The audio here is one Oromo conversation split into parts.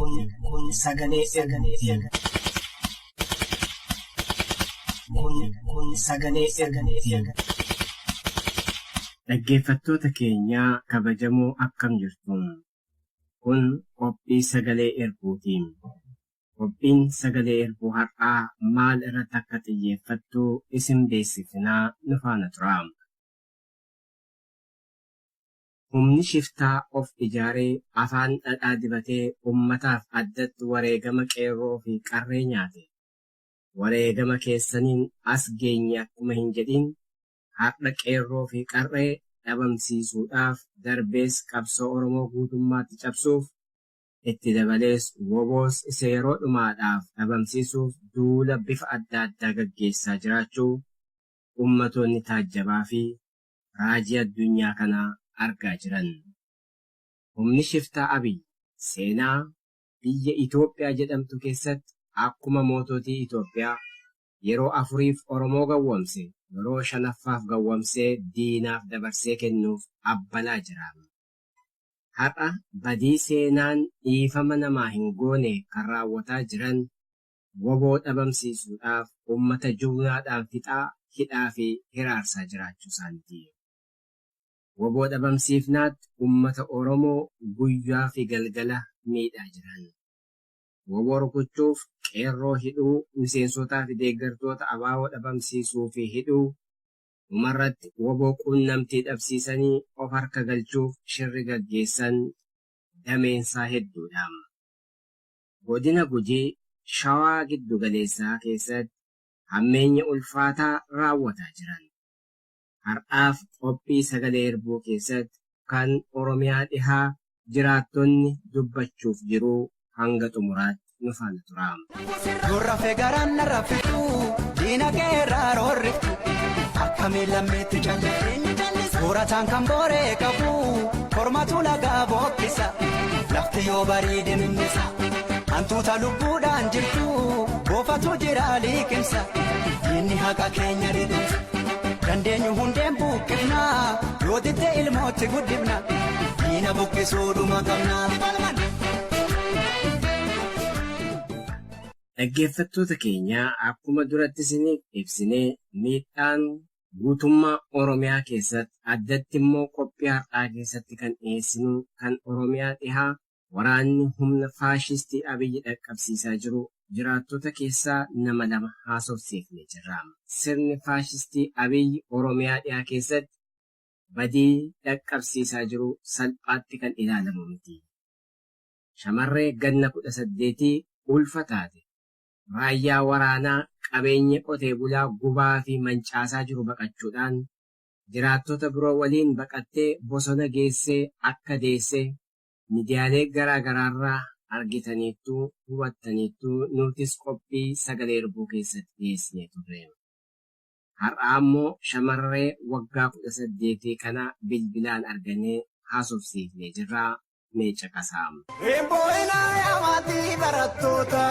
kun sagalee Dhaggeeffattoota keenyaa kabajamoo akkam jirtu? Kun qophii sagalee erbuutiin. Qophiin sagalee erbuu har'aa maal irratti akka xiyyeeffattu isin beeksifnaa nu faana tura. Humni shiftaa of ijaaree afaan dhadhaa dibatee ummataaf addatti wareegama qeerroo fi qarree nyaate. Wareegama keessaniin as geenye akkuma hin jedhin har'a qeerroo fi qarree dhabamsiisuudhaaf darbees qabsoo Oromoo guutummaatti cabsuuf itti dabalees woboos isa yeroo dhumaadhaaf dhabamsiisuuf duula bifa adda addaa gaggeessaa jiraachuu ummatoonni taajjabaa fi raajii addunyaa kanaa argaa jiran. Humni shiftaa Abiy seenaa biyya Itoophiyaa jedhamtu keessatti akkuma moototii Itoophiyaa yeroo 4f Oromoo gawwamse yeroo 5ffaaf gawwamsee diinaaf dabarsee kennuuf abbalaa jira. Har'a badii seenaan dhiifama namaa hin goone kan raawwataa jiran woboo dhabamsiisuudhaaf ummata jumlaadhaan fixaa, hidhaa fi hiraarsaa jiraachuu isaaniiti. Woboo dhabamsiifnaatti ummata Oromoo guyyaa fi galgala miidhaa jiran. Woboo rukuchuuf qeerroo hidhuu, miseensotaa fi deeggartoota abaaboo dhabamsiisuu fi hidhuu, dhumarratti woboo quunnamtii dhabsiisanii of harka galchuuf shirri gaggeessan dameensaa hedduudha. Godina Gujii Shawaa giddu galeessaa keessatti hammeenya ulfaataa raawwataa jiran. Har'aaf qophii sagalee erbuu keessatti kan Oromiyaa dhihaa jiraattonni dubbachuuf jiru hanga xumuraatti nu faana tura. Nurrafe garaan narrafitu diina keerraa roorriftu akkamiin lammeetti jallisee horataan kan booree qabu kormatu lagaa bookkisa lafti yoo bareede minnisa hantuuta lubbuudhaan jirtu boofatu jira liqimsa diinni haqa keenya dheedhimsa. Dandeenyu hundeen buqqifnaa yoo ditte ilmootti guddifna diina buqqisuudhuma qabnaa. Dhaggeeffattoota keenyaa akkuma duratti isiniif ibsinee miidhaan guutummaa Oromiyaa keessatti addatti immoo qophii har'aa keessatti kan dhiyeessinu kan Oromiyaa dhihaa waraanni humna faashistii Abiyyi dhaqqabsiisaa jiru. Jiraattota keessaa nama lama haasofsiifnee jirra. Sirni faashistii Abiyyi Oromiyaa dhiyaa keessatti badii dhaqqabsiisaa jiru salphaatti kan ilaalamu miti. Shamarree ganna 18 ulfa taate raayyaa waraanaa qabeenya qotee bulaa gubaa fi mancaasaa jiru baqachuudhaan jiraattota biroo waliin baqattee bosona geessee akka deessee miidiyaalee garaa garaarraa argitaniittu hubattaniittu nutis qophii sagalee erbuu keessatti dhiyeessinee turre. Har'a ammoo shamarree waggaa 18 kana bilbilaan arganee haasofsiifnee jirra. Mee caqasaa. Himboinaa yaamaatii barattoota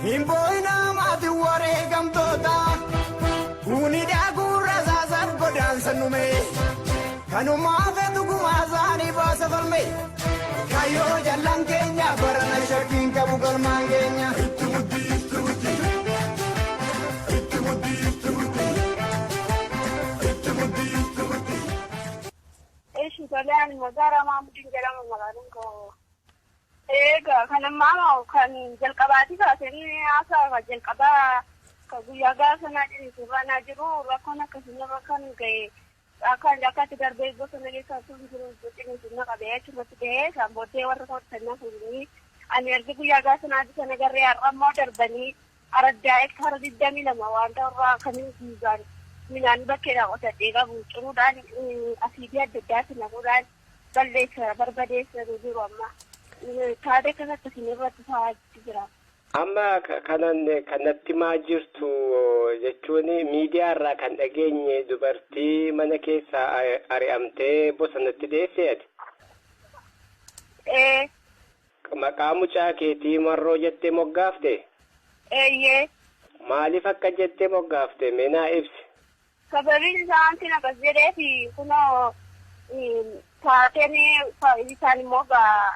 himboinaa maatii wareegamtoota kuni daakuu rasaasaan godaansa nume kanumaa feetu gumaasaanii baasa falme. Kayo jalan keenya barana shakkiin qabu galmaan keenya. Itti muddi. Solaan magaalaa Maamudin jedhama magaalaan koo. Egaa kan ammaa kan jalqabaati kaasanii haasaa jalqabaa kan guyyaa gaafa naa jirraa jiru rakkoon akkasuma kan ga'e akkatti darbee bosona keessaa sun jiru sun qabee achumatti ga'ee kan booddee warra hojjetannaa fuudhanii ani erga guyyaa gaafa naa sana garree har'a immoo darbanii araddaa hektaara 22 wanta irraa kamiin fiigaan. Minaan bakkeedhaan qotadhee qabu ciruudhaan asiitii adda addaatti namuudhaan balleessa barbadeessa jiru amma taatee kanatti isin irratti ta'aa jira. Amma kanatti maa jirtu jechuun miidiyaa irraa kan dhageenye dubartii mana keessaa ari'amtee bosonatti deesseeti. Maqaa mucaa keetii Marroo jettee moggaafte? Eeyyee. Maaliif akka jettee moggaafte meenaa ibsi? Sababiin isaanitti nagas jedheefi kunoo taateen isaan immoo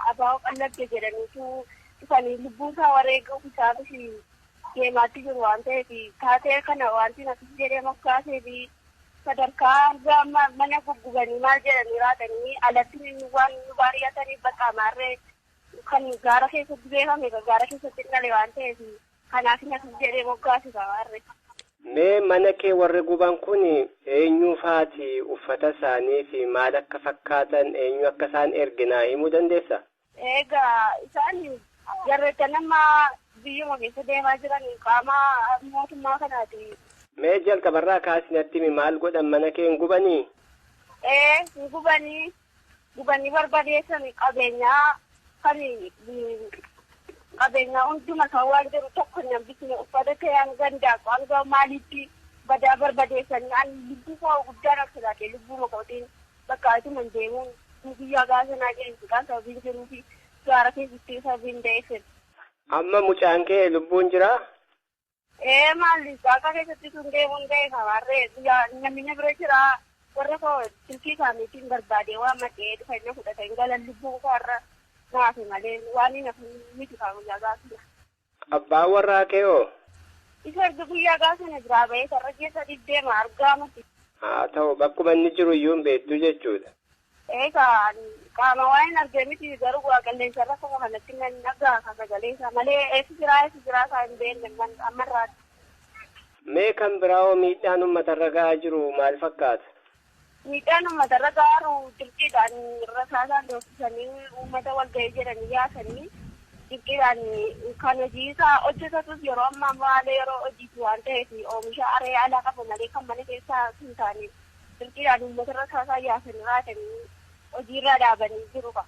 abaa'oo qallabde jedhaniitu dhufanii lubbuun isaa wareeguuf isaafis deemaatti jiru waan ta'eef taatee kana wanti natti jedhee mokkaasee fi sadarkaa argaa mana guggubanii maal jedhanii raatanii alatti waan nu baari'atanii baqaamaarree kan gaara keessatti beekame gaara keessatti dhale waan ta'eef kanaaf natti jedhee moggaasisa warre. Mee mana kee warri guban kun eenyu faati uffata isaanii fi maal akka fakkaatan eenyu akka isaan erginaa himuu dandeessa? Egaa isaan jarreetta nama biyyuma keessa deemaa jiran qaama mootummaa kanaati. Mee jalqabarraa kaasinatti maal godhan mana kee hin gubanii? Hin gubanii barbadeessan qabeenyaa kan qabeenyaa hunduma kan waan jiru tokko nambisne uffata ta'an gandaa qaanga maalitti badaa barbadeessanii an lubbuu koo guddaan akka taate lubbuu makootiin bakka atuman deemuun guyyaa gaasanaa jedhamtu kan sababiin jiruufi gaara keessatti sababiin da'eessan. Amma mucaan kee lubbuun jiraa? Maalli gaara keessatti sun deemuun da'e kamarree namni bira jiraa warra koo silkii isaaniitiin barbaadee waan madhee dhufanii fudhatan galan lubbuu koorra naafi malee waan hin hafne miti guyyaa gaasana. Abbaan warraa kee hoo? Isa erga guyyaa gaasana biraa ba'ee sarara keessa deema argaa miti. Haa ta'u bakkuma inni jiru iyyuu hin beektu jechuudha. Eegaa qaama waan hin argee miti garuu waa qilleensarra kuma kanatti nan dhagaa kan sagaleessa malee eessi jiraa isaa hin beekne ammarraati. Mee kan biraa hoo miidhaan uummatarra gahaa jiru maal fakkaata? Miidhaan uummatarra gaharu dirqiidhaan rasaasaan doorsisanii uummata walga'ii jedhanii yaasanii dirqiidhaan kan hojii isaa hojjetatus yeroo ammaa malee yeroo hojiitu waan ta'eef oomisha aree alaa qabu malee kan mana keessaa hin taane dirqiidhaan uummata rasaasaan yaasanii raatanii hojiirra dhaabanii jiru qaba.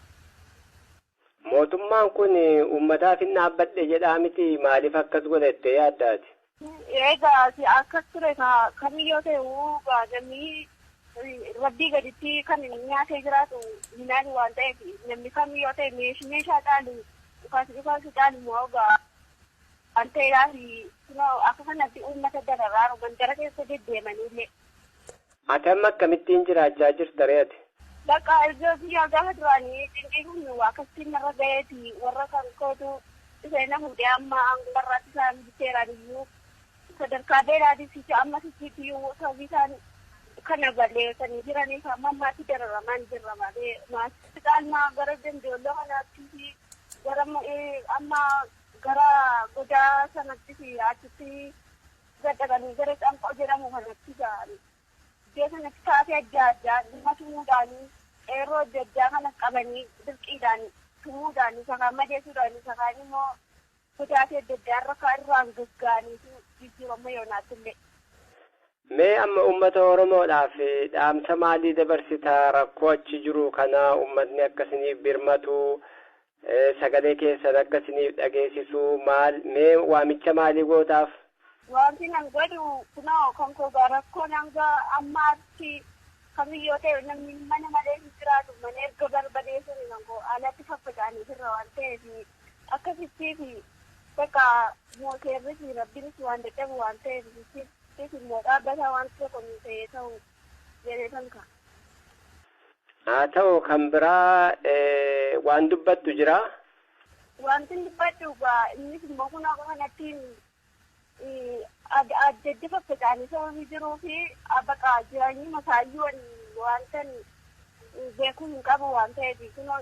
Mootummaan kun uummataaf hin dhaabbadhe jedhaa miti maaliif akkas godhatte yaaddaati? Egaa akkas ture kamiyyoo ta'e namni rabbii gaditti kan nyaatee jiraatu minaani waan ta'eef namni kamiyyoo ta'e meeshaa dhaalu dhukaasi dhaalu immoo waan ta'eedhaaf akka kanatti uummata dararaaru mandara keessa deddeemanii illee. Ati amma akkamittiin jiraachaa jirta reeti? Bakka iddoo biyyaa gaafa duraanii dinqiifni waa akkasiin narra ga'eeti warra kan kootu isheen fuudhee amma angulaarraatti isaan bitteeraan iyyuu sadarkaa beelaatiif amma sissiiyyuu sababii isaan kana balleessanii jiraniif amma ammaatti dararamaan jirra malee maatii caalmaa gara dandeelloo kanaatti gara amma gara godaa sanatti fi achitti gadhaqanii gara canqoo jedhamu kanatti ga'anii iddoo sanatti taatee adda addaa dhimma tumuudhaanii yeroo adda addaa kana qabanii dirqiidhaan tumuudhaanii sakaan madeessuudhaanii sakaan immoo godaatee adda addaa irraan gagga'anii jijjiirama yoonaatti illee. Mee amma uummata Oromoodhaaf dhaamsa maalii dabarsitaa rakkoo achi jiru kana uummatni akkasiniif birmatu sagalee keessan akkasiniif dhageessisu maal mee waamicha maalii gootaaf? Wanti nan godhu kunoo konkolaataa rakkoo hanga ammaatti kamiyyoo ta'e namni mana malee hin jiraatu mana erga barbadeessanii nankoo alatti faffaca'anii jirra waan ta'eef akkasittii fi bakka mooseerri fi rabbinis waan dadhabu waan ta'eef immoo dhaabbataa waan tokko nu ta'ee ta'u jedhee tanka. Haa ta'u kan biraa waan dubbattu jira? Wanti dubbadhu innis immoo kun akka kanatti adda faffaca'anii sababii jiruu fi bakka jireenyi masaayyuun wanta beekuu hin qabu waan ta'eef kunoo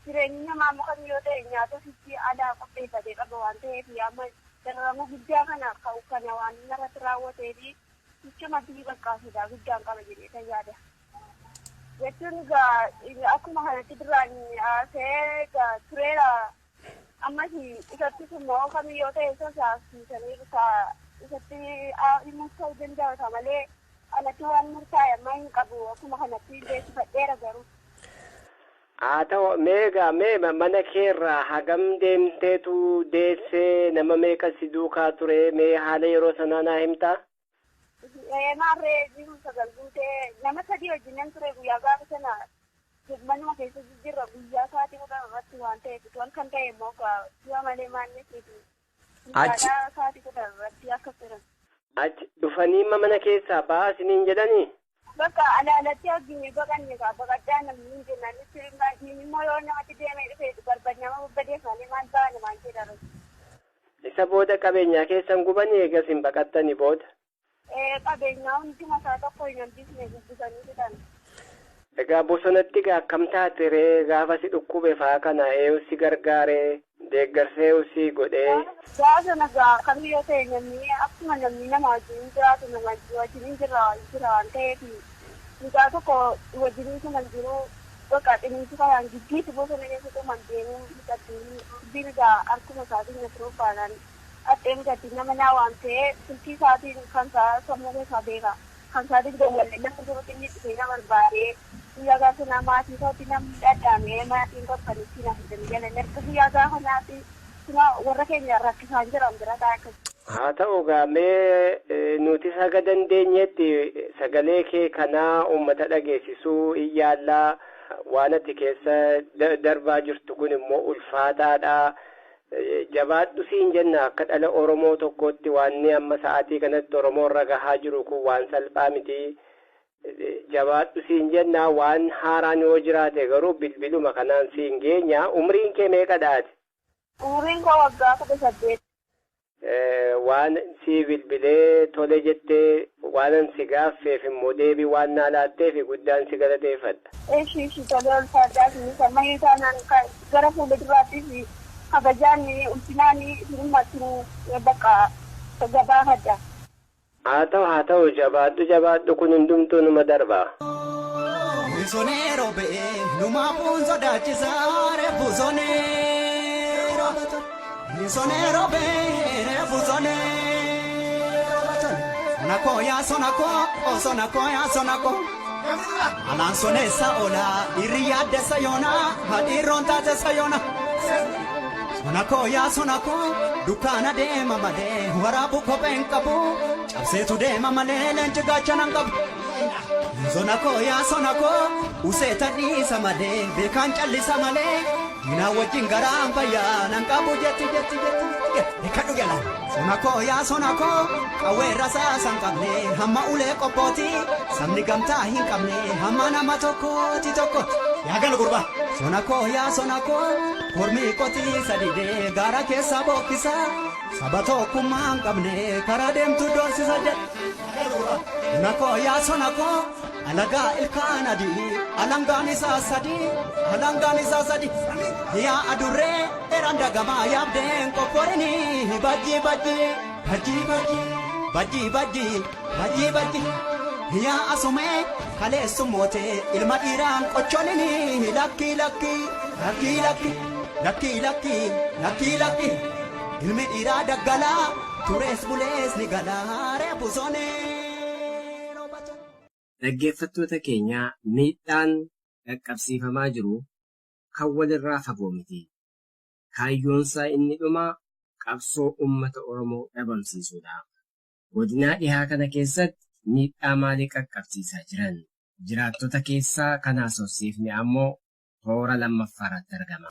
jireenyi namaa muka yoo ta'e nyaata fiitii aadaa qopheeffatee qaba waan ta'eef amma dararamu guddaa kana waan narratti raawwatee fi jecha maddii bakkaasuudha guddaan qaba jedhee kan yaada. Jechuun akkuma kanatti duraan haasee tureera ammas isattis immoo kamiyyoo ta'e sosaasiisanii isatti himuuf ta'uu danda'a malee alatti waan murtaa'e amma hin qabu akkuma kanatti beeksifadheera garuu. Haa ta'u mee mana keerraa hagam deemteetu deessee nama meeqa si duukaa ture mee haala yeroo sanaa naa himtaa? Maarree jiru sagal guutee nama sadii wajjin ture guyyaa gaafa sana manuma keessa jirra guyyaa sa'aatii kudhan irratti waan ta'eef waan kan ta'e immoo si'a malee maanneefiitu guyyaa sa'aatii kudhan irratti akka turan. Achi dhufanii mana keessaa ba'aa isiniin jedhanii? Bakka alaalatti arginu baqanne baqaddaa namni jennaan itti immoo yoo namatti deemee dhufee barbaad nama babbadeeffamee maal baane maal jedhamu. Isa booda qabeenyaa keessan gubanii eegas hin baqattanii booda. Qabeenyaa hundi mataa tokko hin hambisne gubbisanii fidan. Egaa bosonatti akkam taate ree gaafa si dhukkube fa'aa kana eeyusi gargaaree deeggarsee usii godhee. Gaafa nagaa kamiyyoo ta'e namni akkuma namni nama wajjin jiraatu nama wajjin jira waan ta'eef mucaa tokko wajjin kuma jiru bakka xiniinsi kanaan giddiitti bosona keessatti man deemuu mucattiin bilgaa harkuma isaatiin na turuu faanaan haxee mucattiin nama naa waan ta'e silkii isaatiin kan isaa sammuu keessaa beeka kan isaatiin dawwallee lafa jiru xinni dhufee nama barbaadee guyyaa gaafa naa maatii isaatti namni dhadhaamee maatiin qophanitti na fidan galan erga guyyaa gaafa naati warra keenya rakkisaan jiran bira taa'e. Haa ta'u gaamee nuti saga dandeenyetti sagalee kee kanaa uummata dhageessisuu iyyaallaa waan ati keessa darbaa jirtu kun immoo ulfaataadha. Jabaadhu siin jenna akka dhala Oromoo tokkotti waan amma sa'aatii kanatti Oromoo irra gahaa jiru kun waan salphaa miti. Jabaadhu siin jenna waan haaraan yoo jiraate garuu bilbiluma kanaan siin geenya. Umriin kee meeqadhaati? Umriin koo waggaa 18. Waan si bilbilee tole jettee waan si gaaffeef immoo deebii waan naa laatteef guddaan si galateeffadha. Eeshi tolee ulfaataa fi sammayii taanaan gara fuulduraattis kabajaan ulfinaan hirmaachuu bakka gabaafadha. Haa ta'u jabaadhu kun hundumtuu numa darbaa. Buzoneero ba'ee numaafuun sodaachisaa reebuzoneero. Buzoneero ba'ee buzoneero. Sonako yaa sonako. Alaan soneessa oolaa irri yaadde sayoonaa hadhiirroon taate sayoona. Sonako dukkaana deema malee waraabu kopheen qabu cabseetu deema malee leenci gaachana qabu. Sonako useeta dhiisa malee beekaan callisa malee minaa wajjin garaan fayyaa nan qabu jetti. Kadhu galan. Sonako qawwee rasaasan qabne hamma ulee qophooti sabni gamtaa hin qabne hamma nama tokkooti. Yaa gala gurbaa. Sonako kormii qotiisa didee gaara keessa bokkisa saba tokkummaa hin qabne karaa deemtu doorsisa jedhe. Sonako alagaa ilkaan adii alangaan isaa sadi yaa adurree dheeraan dagamaa yaabdeen qophorini bajji yaa asumee kaleessummootee ilma dhiiraan qocholini lakki ilmi dhiiraa daggalaa turees bulees ni galaa reebusonee. Dhaggeeffattoota keenyaa miidhaan qaqqabsiifamaa jiru kan walirraa fagoo miti. Kaayyoonsaa inni dhumaa qabsoo uummata Oromoo dhabamsiisuudha. Godinaa dhihaa kana keessatti miidhaa maalii qaqqabsiisaa jiran? Jiraattota keessaa kanaa sossiifne ammoo toora lammaffaarratti argama.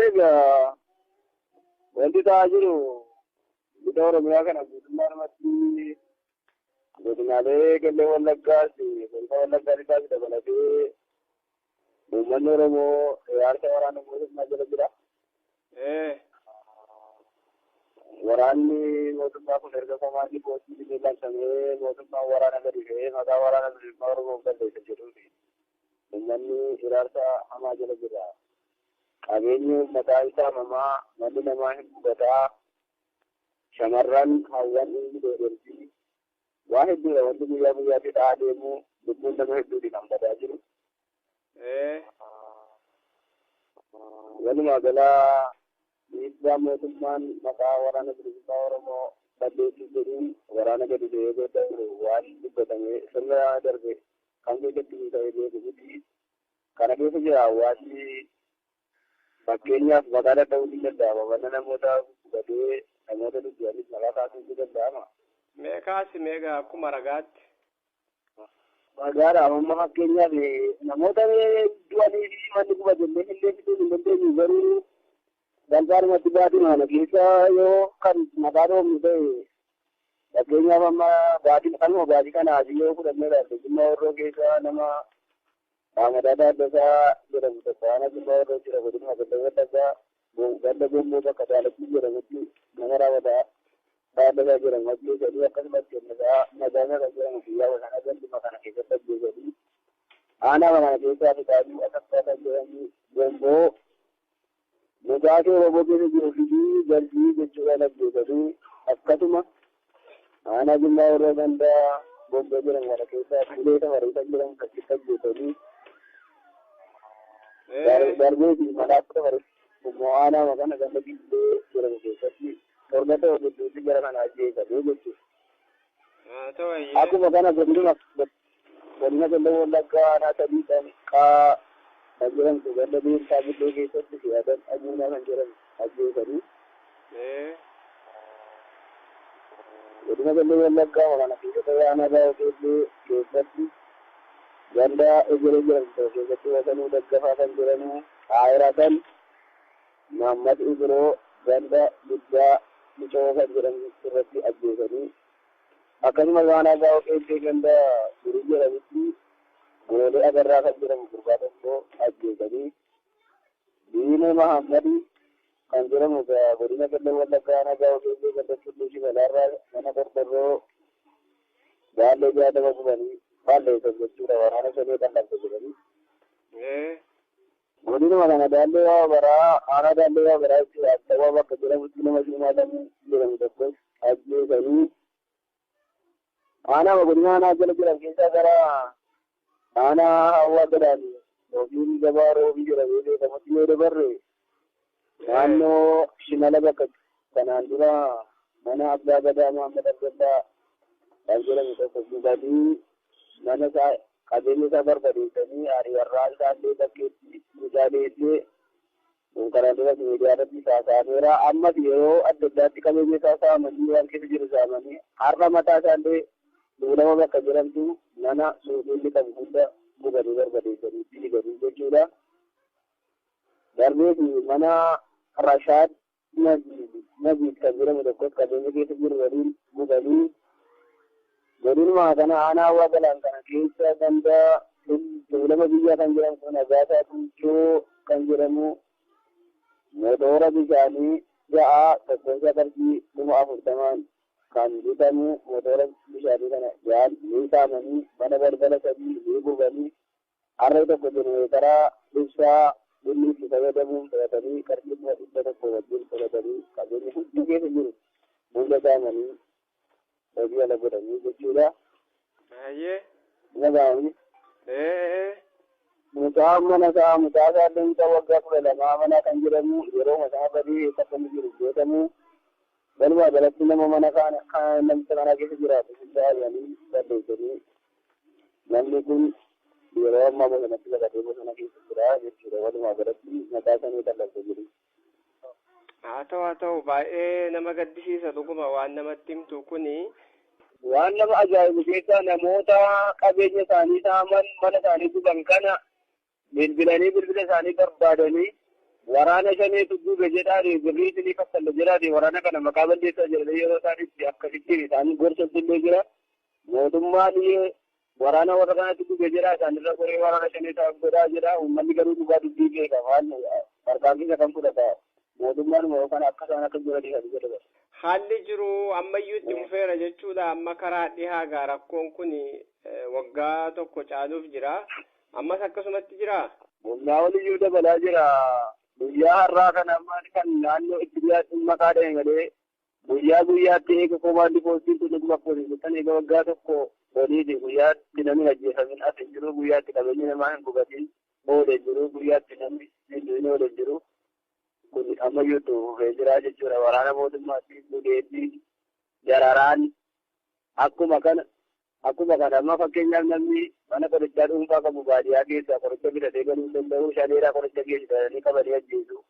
Egaa wanti ta'aa jiru guddaa Oromiyaa kana guutummaa namatti godinaalee Qellem Wallaggaas Golba Wallaggaas dabalatee uummanni Oromoo ijaarsa waraana mootummaa jala jira. Waraanni mootummaa kun erga komaandii poolisii miidhamsamee mootummaan waraana gadi fe'ee maqaa waraana bilisummaa Oromoo balleessa jedhuufi uummanni ijaarsa hamaa jala jira. Qabeenyi mataa isaa mamaa manni namaa hin gubataa shamarran hawwan inni dheedeersii waa hedduudha wanti guyyaa guyyaatti ta'aa deemu lubbuun nama hedduuti kan badaa jiru. Walumaa galaa miidhaa mootummaan maqaa waraana bilisummaa Oromoo balleessuu jedhuun waraana gadi deebi'ee booda jiru waan dubbatame sirna darbe kan keessatti ta'ee beekuuti. Kana keessa jira hawaasni fakkeenyaaf magaalaa ta'uu ni danda'ama. Mana namoota gubatee namoota dubbisaniif maqaa kaasuu ni danda'ama. Meeqaas meeqa akkuma ragaatti? magaalaa amma fakkeenyaaf namoota du'anii fi manni gubate illee fiduu hin dandeenyu garuu galbaadhumatti baatiin mana keessa yoo kan maqaa dhoofnu ta'e fakkeenyaaf amma baatii kanaaf yoo fudhannee ilaalle Jimmaa Horroo keessa nama Maamadaa Daaddasaa jedhamu tokko waan Jimmaa Horroo jira godina Wallaggaa ganda gomboo bakka Daalachii jedhamutti nama raawwataa Daaddasaa jedhamu ajjeesanii akkasumas Nagaasa kan jedhamu guyyaa kana ganduma kana keessatti ajjeesanii aanaa kana keessaa fitaanii Asaffaa kan jedhamu gomboo Mucaatee rooboo keessa jiruu fi galbii jechuudhaan ajjeesanii akkasuma aanaa Jimmaa Horroo gandaa gomboo jedhamu kana keessaa fuulee safarii kan jedhamu achitti ajjeesanii darbee fi manaatti safarii immoo aanaa makana ganda gidduu jedhamu keessatti torba ta'u gidduutti gara kana ajjeesanii jechuudha. Akkuma kana godina Qellem Wallaggaa aanaa sadii kan qaa kan jedhamtu ganda beektaa gidduu keessatti si'atan aguunaa kan jedhamu ajjeesanii. Godina Qellem Wallaggaa kana keessatti aanaa baay'ee keessatti ganda egeree jedhamtu keessatti wasanuu daggafaa kan jedhamu Aayiraa kan Mahammad Ibiroo ganda guddaa Micoo kan jedhamu irratti ajjeesanii akkasumas aanaa baay'ee ganda durii jedhamutti Goolee Agarraa kan jedhamu gurbaa tokko ajjeesanii Diinee Mahammad kan jedhamu godina Qellem Wallaggaa aanaa baay'ee ganda Tulluu Shibalaarraa mana qorqorroo baallee jaatama gubanii balleessan jechuudha waraana shanee kan dhabde jedhanii. Godinuma kana daallee waa baraa aanaa daallee waa baraa jechuudha ta'uu bakka jedhamutti nama shumaatamuu jedhamu tokkos ajjeesanii aanaa godina aanaa jala jiran keessaa gara aanaa hawwaa gadaan yookiin gabaa roobii jedhamee beekamutti yoo dabarre naannoo shimala bakka kanaan dura mana abbaa gadaa Mahammad Abdallaa kan jedhamu tokko gubanii mana isaa qabeenya isaa barbadeessanii ari'arraa isaallee bakkeetti miidhaalee karaa duras miidiyaa irratti saasaameera ammas yeroo adda addaatti qabeenya isaa saamanii waan keessa jiru saamanii har'a mataa isaallee duudama bakka jedhamtu mana suuqiilli qabu hunda gubanii barbadeessanii diiganii jechuudha. Darbee fi mana Rashaad Najiid kan jedhamu tokkos qabeenya keessa jiru waliin gubanii godinuma kana aanaa hawwaa galaan kana keessa ganda tuulama biyyaa kan jedhamu kun Agaasaa Tuuchoo kan jedhamu motora bishaanii ja'a tokkoon qarshii 40,000 kan bitamu motora bishaanii kana ja'an ni saamanii mana balbala sadii ni gubanii harree tokko jenereetaraa ibsaa dhimmi itti fayyadamuun fudhatanii qarshii 100 wajjin fudhatanii qabeenya hundi keessa jiru hunda saamanii hojii ala godhanii jechuudha. Nagaanii. Mucaa mana isaa mucaa isaallee mucaa waggaa 12 mana kan jedhamu yeroo masaa badii eessatti jiru beekamu walumaa galatti nama mana namicha kana keessa jiraatu hundaa'anii balleessanii namni kun yeroo ammaa bosonatti baqatee bosona keessa jira jechuudha walumaa galatti mataa isaanii daldaltee jiru. haa ta'u baay'ee nama gaddisiisa dhuguma waan namatti himtu kuni waan nama ajaa'ibu keessaa namoota qabeenya isaanii saaman mana isaanii guban kana bilbilanii bilbila isaanii barbaadanii waraana shaneetu gube jedhaani birrii isinii kaffalla jedhaani waraana kana maqaa balleessaa jedhanii yeroo isaan itti akkasitti isaanii gorsatti illee jira mootummaan waraana warra kanatti gube jedhaa isaanirra qoree waraana shaneetaa godhaa jedha uummanni garuu dhugaa dubbii beeka waan tarkaanfii kan fudhata mootummaan yookaan akka isaan akka jiranii kan jedhama. Haalli jiru ammayyuu itti fufeera jechuudha amma karaa dhihaa gaa rakkoon kun waggaa tokko caaluuf jira ammas akkasumatti jira. Humnaa oliyyuu dabalaa jira guyyaa har'aa kana ammaan kan naannoo itti dhiyaatu maqaa dhahee malee guyyaatti eega komaandi poostiin kun dhuguma poostiin eega waggaa tokko oliiti guyyaatti namni ajjeefamin as hin jiru guyyaatti qabeenyi namaa hin gubatin oole jiru guyyaatti namni hin oole jiru. Kun ammayyuu dhufee jira jechuudha waraana mootummaatti budeetti dararaan akkuma kana amma fakkeenyaaf namni mana qorichaa dhuunfaa qabu baadiyyaa keessaa qoricha bitatee galuu danda'u shaneeraa qoricha geessisanii qabanii ajjeesu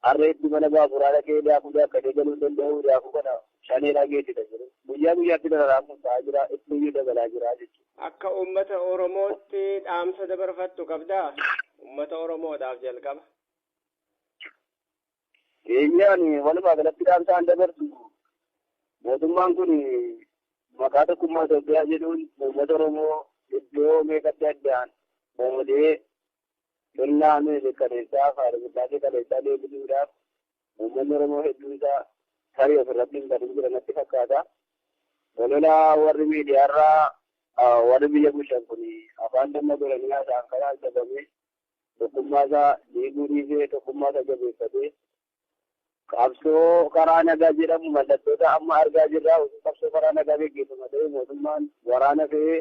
harreetti mana baaburaa dhaqee daakuu akka deegaluu danda'u daakuu kana shaneedhaa geessita jiru. Guyyaa guyyaatti dararaan kun ta'aa jira, itti dabalaa jira jechuudha. Akka uummata Oromootti dhaamsa dabarfattu qabdaa? Uummata Oromoodhaaf jalqaba. Keenyaan walumaa galatti dhaamsaan dabarsu mootummaan kun maqaa tokkummaa Itoophiyaa jedhuun uummata Oromoo iddoo meeqatti addaan boodee sirnaa mirkaneessaa faayidaalee kaleessaa deebisuudhaaf uummanni Oromoo hedduun isaa tarii ofirratti hin gadin jiranatti fakkaata. Ololaa warri miidiyaarraa warri biyya bulchan kun afaan damma godhanii haasa'an kanaan sababee tokkummaa isaa diiguu dhiisee tokkummaa isaa jabeeffatee qabsoo karaa nagaa jedhamu mallattoota amma argaa jirra. Qabsoo karaa nagaa gaggeeffama ta'ee mootummaan waraana fe'ee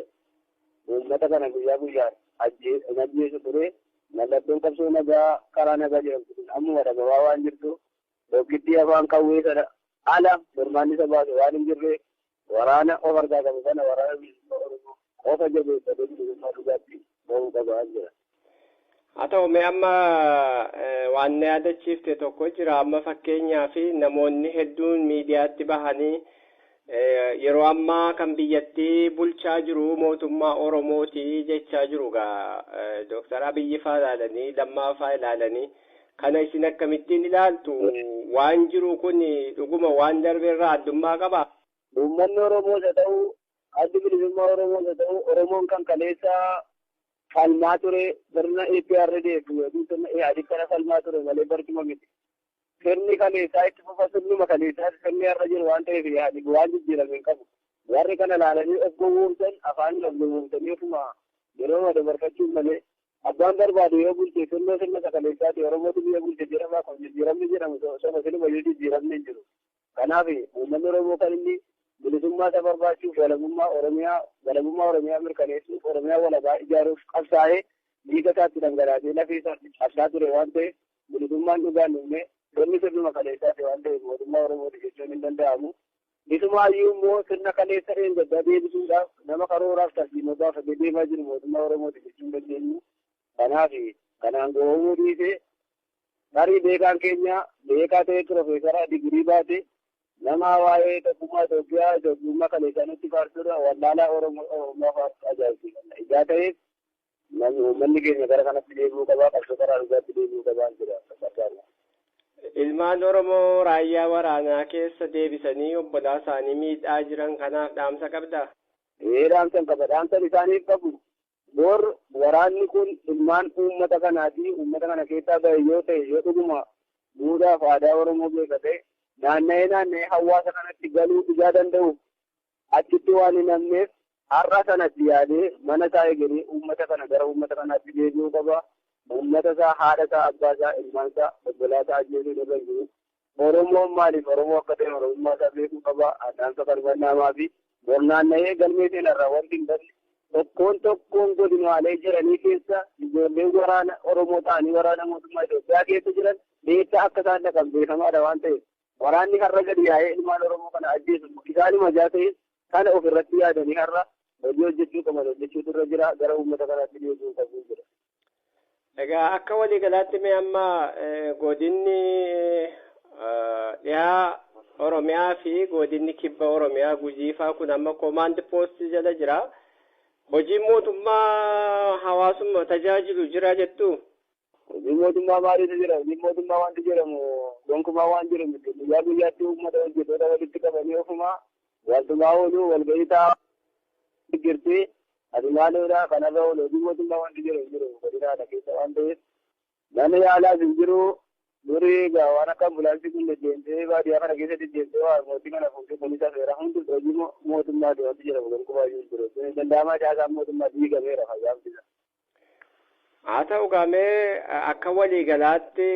uummata kana guyyaa guyyaan ajjeesu ture. Mallattoon qabsoo nagaa karaa nagaa jedhamtu kun ammuma dhabaa waan jirtu dhokkitti afaan qawwee sana ala mormaan isa baase waan hin jirre waraana of argaa qabu kana waraana bilisummaa Oromoo qofa jabeeffatee bilisummaa dhugaatti bahuu qabaa jira. Haa ta'u mee amma waan na yaadachiifte tokko jira. Amma fakkeenyaaf namoonni hedduun miidiyaatti bahanii yeroo ammaa kan biyyattii bulchaa jiru mootummaa Oromooti jechaa jiru gaa Dr. Abiyyi faa ilaalanii Lammaa faa ilaalanii kana isin akkamittiin ilaaltu? Waan jiru kun dhuguma waan darbeerraa addummaa qaba? Uummanni Oromoo isa ta'u addi bilisummaa Oromoo isa ta'u Oromoon kan kaleessaa falmaa ture sirna APRDF yookiin sirna EAD kana falmaa ture malee barcuma miti. Sirni kaleessaa itti fufa sirnuma kaleessaa sirni irra jiru waan ta'eef EAD waan jijjiirame hin qabu. Warri kana ilaalanii of gowwoomsan afaan of gowwoomsanii ofuma yeroo dabarfachuun malee abbaan barbaade yoo bulche sirna kaleessaati Oromootu biyya bulche jedhama kun jijjiiramni jedhamu osoo sirnuma yoo jijjiiramni hin jiru. Kanaaf uummanni Oromoo kan inni bilisummaa isa barbaachuuf walabummaa Oromiyaa mirkaneessuuf Oromiyaa walabaa ijaaruuf qabsaa'ee dhiiga isaatti dhangalaasee lafee isaatti cabsaa ture waan ta'eef bilisummaan dhugaan uumee sirni sirnuma kaleessaati waan ta'eef mootummaa Oromooti jechuun hin danda'amu. Isumaayyuu immoo sirna kaleessa gaddaa deebisuudhaaf nama karooraaf tartiibaa baafatee deemaa jiru mootummaa Oromooti jechuun dandeenyu. Kanaaf kanaan goomuu dhiisee tarii beekaan keenya beekaa ta'e Pirofeesara digirii baate nama waa'ee tokkummaa Itoophiyaa Itoophiyaa kaleessaa nutti faarsudha wallaalaa Oromoo faarsu ajaa'ibsiifama. Ijaa ta'eef uummanni keenya gara kanatti deebi'uu qabaa, qabsoo karaa dhugaatti deebi'uu qabaa jira. Ilmaan Oromoo raayyaa waraanaa keessa deebisanii obbolaa isaanii miidhaa jiran kanaaf dhaamsa qabdaa? Dhaamsan qaba. Dhaamsan isaaniif qabu. Bor waraanni kun ilmaan uummata kanaati. Uummata kana keessaa bahe yoo ta'e yoo dhuguma duudhaaf aadaa Oromoo beeka ta'e naanna'ee hawaasa kanatti galuu ijaa danda'u achitti waan hin hamneef har'a sanatti yaadee mana isaa eeganii uummata kana gara uummata kanaatti deebi'uu qaba. Uummata isaa, haadha isaa, abbaa isaa, ilmaan isaa, obbolaa isaa ajjeesuu irra jiru. Oromoon maaliif Oromoo akka ta'e Oromummaa isaa beekuu qaba. Aadaansa farbannaamaa fi bornaanna'ee galmee seenarraa wanti hin dabne tokkoon godinaalee jiranii keessa ijoolleen waraana Oromoo ta'anii waraana mootummaa Itoophiyaa keessa jiran beektaa akka isaan dhaqan beekamaadha waan ta'eef waraanni har'a gadi yaa'ee ilmaan Oromoo kana ajjeesu isaanuma ijaa ta'e kana ofirratti yaadanii har'a hojii hojjechuu qaban hojjechuutu irra jira gara uummata kanaatti deebi'uu qabu jira. Egaa akka waliigalaatti mee amma godinni dhiyaa Oromiyaa fi godinni kibba Oromiyaa Gujiifaa kun amma koomaandi poostii jala jira. Hojiin mootummaa hawaasummaa tajaajilu jira jettu? Hojiin mootummaa maaliitu jira? Hojiin mootummaa wanti jedhamu gonkumaa waan jiru miti. Guyyaa guyyaatti uummata hojjettoota walitti qabanii ofumaa waltumaa ooluu walgahii taa'aa jirti. Adunyaaleedha kanarra oolu hojiin mootummaa wanti jiru godinaadha keessa waan ta'eef nama yaalaas hin jiru. Durii waan akka ambulaansii kun deddeemtee baadiyyaa kana keessa deddeemtee waa mootii kana fuutee kunuunsa seera hundi hojii mootummaati wanti jedhamu gonkumaa jiru. Danda'amaa caasaan mootummaa diigameera fayyaafisa. Haa ta'u gaamee akka waliigalaatti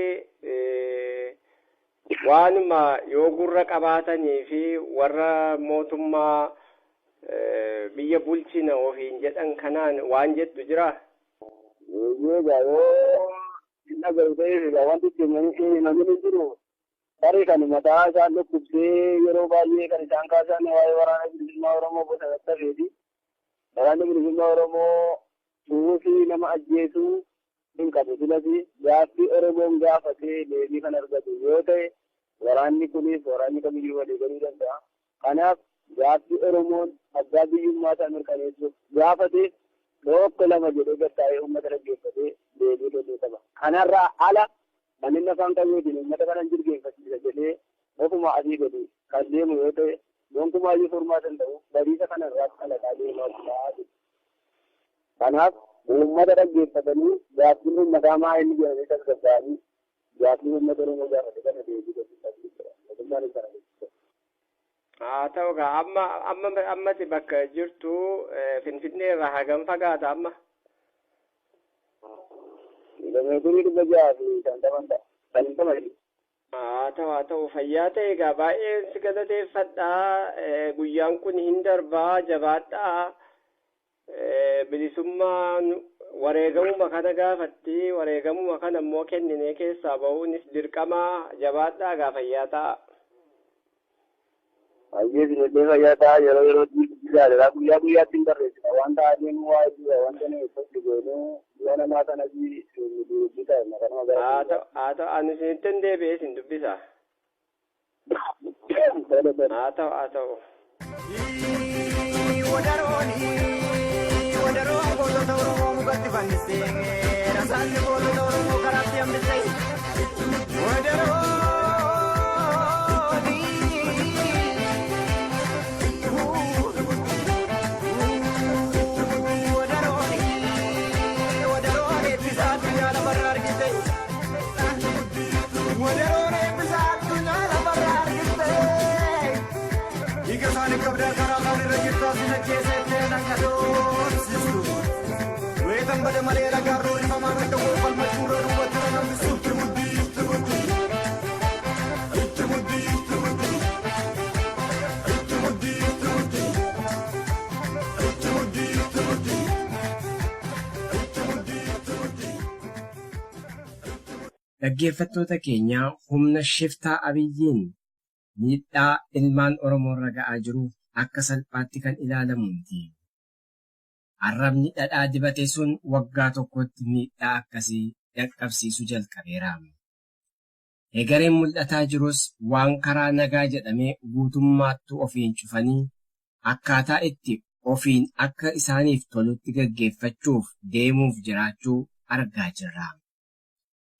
waanuma yoo gurra qabaatanii fi warra mootummaa biyya bulchina ofiin jedhan kanaan waan jettu jira? Yoo inni agaruu ta'eef wanti ittiin namni jiru tarii kan mataa isaan dhukkubsee yeroo baay'ee kan isaan kaasan waa'ee waraana bilisummaa Oromoo gosa tattafeeti. Waraanni bilisummaa Oromoo tuufii nama ajjeesuu hin qabu. Silasi gaaffii Oromoon gaafatee deebii kan argatu yoo ta'e waraanni kunis waraanni kamiyyuu walii galuu danda'a. Kanaaf gaaffii Oromoon abbaa biyyummaa isaa mirkaneessuuf gaafatee tokko lama jedhee gattaa'ee uummata dhaggeeffatee deebii kennuu qaba. Kanarraa ala kan inni afaan qabuutiin uummata kanan jilbeenfachiisa jedhee ofuma asii gadi kan deemu yoo ta'e gonkumaayyuu furmaata hin ta'u badiisa kanarraa kalaqaa deemaa jira. Kanaaf uummata dhaggeeffatanii gaaffiin uummataa maa inni jedhanii tasgabbaa'anii gaaffii uummata Oromoo gaafate kana deebii kennuu qaba. Mootummaan isa kana haa ta'u gaa ammati bakka jirtu Finfinnee irraa hagam fagaata amma? Kiiloomeetirii 650 ta'a. Haa ta'u fayyaa ta'e egaa baay'ee si galateeffadhaa. Guyyaan kun hin darbaa jabaadhaa. Bilisummaan wareegamuma kana gaafatti wareegamuma kana immoo kenninee keessaa bahuunis dirqamaa jabaadhaa gaa fayyaa ta'a. Baay'ee dinagdee fayyaa ta'a yeroo jaalala guyyaa guyyaatti hin barreessina wanta adeemu waa jira wanta nuyi itti goonuu yoo namaa kanas dubbisa kanuma gara. Haa ta'u ani isin deebi'ee isin dubbisa. Haa ta'u. Wadaroo gootota Oromoo mukatti fannisee rasaasni gootota Oromoo karaatti hambisee wadaroo. Dhaggeeffattoota keenya humna shiftaa Abiyyiin miidhaa ilmaan Oromoo irra ga'aa jiru akka salphaatti kan ilaalamu miti. Arrabni dhadhaa dibate sun waggaa tokkotti miidhaa akkasii dhaqqabsiisu jalqabeera. Egereen mul'ataa jirus waan karaa nagaa jedhamee guutummaattuu ofiin cufanii akkaataa itti ofiin akka isaaniif tolutti gaggeeffachuuf deemuuf jiraachuu argaa jirra.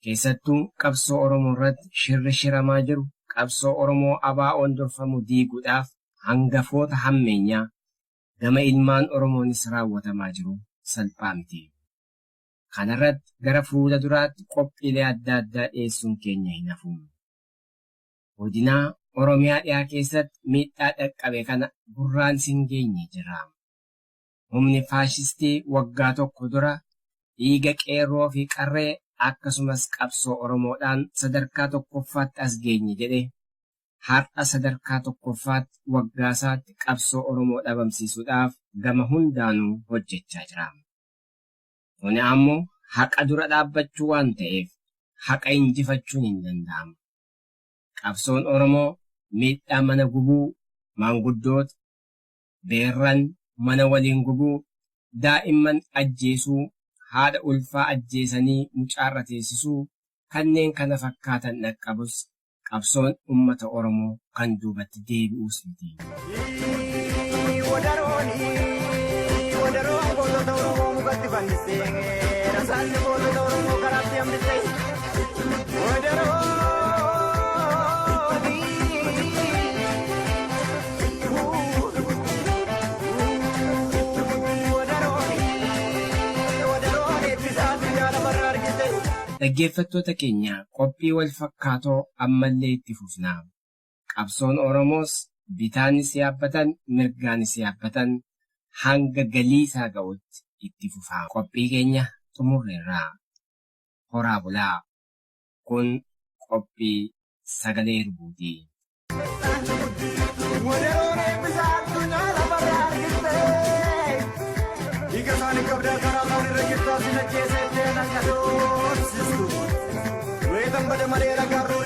Keessattuu qabsoo Oromoo irratti shirri shiramaa jiru qabsoo Oromoo ABO'n dorfamu diiguudhaaf hangafoota hammeenyaa gama ilmaan Oromoonis raawwatamaa jiru salphaa miti. Kanarratti gara fuula duraatti qophiilee adda addaa dhiyeessuun keenya hin hafu. Godina Oromiyaa dhiyaa keessatti miidhaa dhaqqabe kana gurraan hin geenye jira. Humni faashistii waggaa tokko dura dhiiga qeerroo fi qarree akkasumas qabsoo Oromoodhaan sadarkaa tokkoffaatti as geenye jedhe har'a sadarkaa tokkoffaatti waggaasaatti qabsoo Oromoo dhabamsiisuudhaaf gama hundaanuu hojjechaa jira. Kuni ammoo haqa dura dhaabbachuu waan ta'eef haqa injifachuun hin danda'amu. Qabsoon Oromoo miidhaa mana gubuu, maanguddoota, beerran mana waliin gubuu, daa'imman ajjeesuu, haadha ulfaa ajjeesanii mucaarra teessisuu kanneen kana fakkaatan dhaqqabus qabsoon uummata Oromoo kan duubatti deebi'uus miti. Wadaroo gootota Oromoo mukatti fannisee rasaasni gootota Oromoo karaatti hambisee wadaroo. Dhaggeeffattoota keenya qophii wal fakkaatoo ammallee itti fufnaa. Qabsoon Oromoos bitaanis yaabbatan mirgaanis yaabbatan hanga galii isaa ga'utti itti fufaa. Qophii keenya xumurreerraa. Horaa bulaa. Kun qophii sagalee Irbuutii. Bada mareera garuu